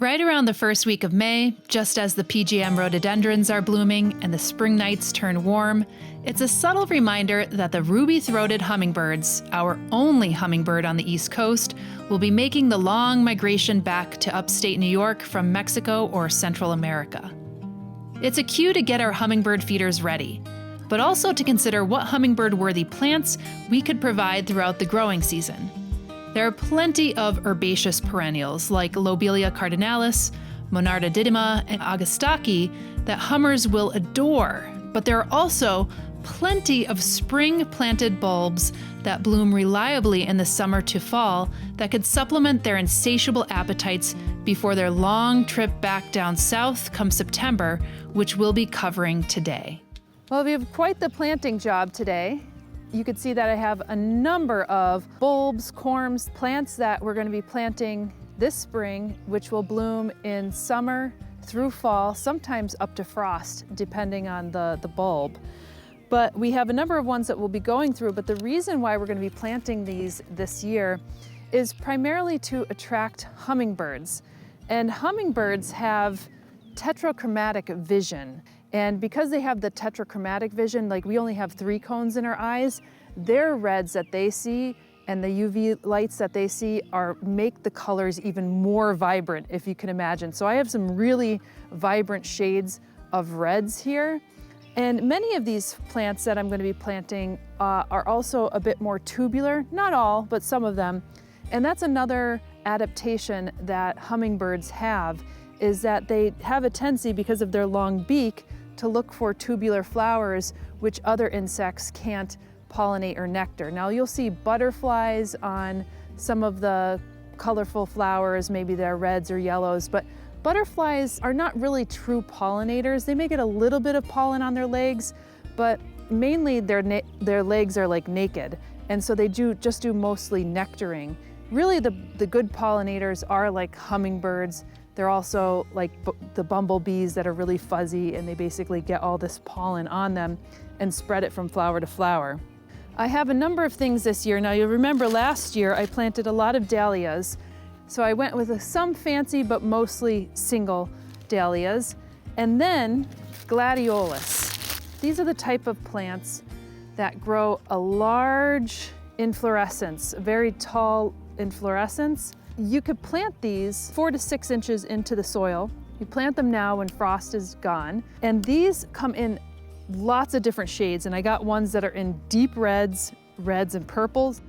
Right around the first week of May, just as the PGM rhododendrons are blooming and the spring nights turn warm, it's a subtle reminder that the ruby-throated hummingbirds, our only hummingbird on the East Coast, will be making the long migration back to upstate New York from Mexico or Central America. It's a cue to get our hummingbird feeders ready, but also to consider what hummingbird-worthy plants we could provide throughout the growing season. There are plenty of herbaceous perennials like Lobelia cardinalis, Monarda didyma, and Augustaki that hummers will adore, but there are also plenty of spring-planted bulbs that bloom reliably in the summer to fall that could supplement their insatiable appetites before their long trip back down south come September, which we'll be covering today. Well, we have quite the planting job today. You can see that I have a number of bulbs, corms, plants that we're going to be planting this spring, which will bloom in summer through fall, sometimes up to frost, depending on the bulb. But we have a number of ones that we'll be going through, but the reason why we're going to be planting these this year is primarily to attract hummingbirds. And hummingbirds have tetrachromatic vision. And because they have the tetrachromatic vision, like we only have 3 cones in our eyes, their reds that they see and the UV lights that they see make the colors even more vibrant, if you can imagine. So I have some really vibrant shades of reds here. And many of these plants that I'm going to be planting are also a bit more tubular, not all, but some of them. And that's another adaptation that hummingbirds have, is that they have a tendency, because of their long beak, to look for tubular flowers which other insects can't pollinate or nectar. Now you'll see butterflies on some of the colorful flowers, maybe they're reds or yellows, but butterflies are not really true pollinators. They may get a little bit of pollen on their legs, but mainly their legs are like naked, and so they just do mostly nectaring. Really the good pollinators are like hummingbirds. They're also like the bumblebees that are really fuzzy, and they basically get all this pollen on them and spread it from flower to flower. I have a number of things this year. Now you'll remember last year I planted a lot of dahlias. So I went with some fancy but mostly single dahlias. And then gladiolus. These are the type of plants that grow a large inflorescence, a very tall inflorescence. You could plant these 4 to 6 inches into the soil. You plant them now when frost is gone. And these come in lots of different shades. And I got ones that are in deep reds and purples.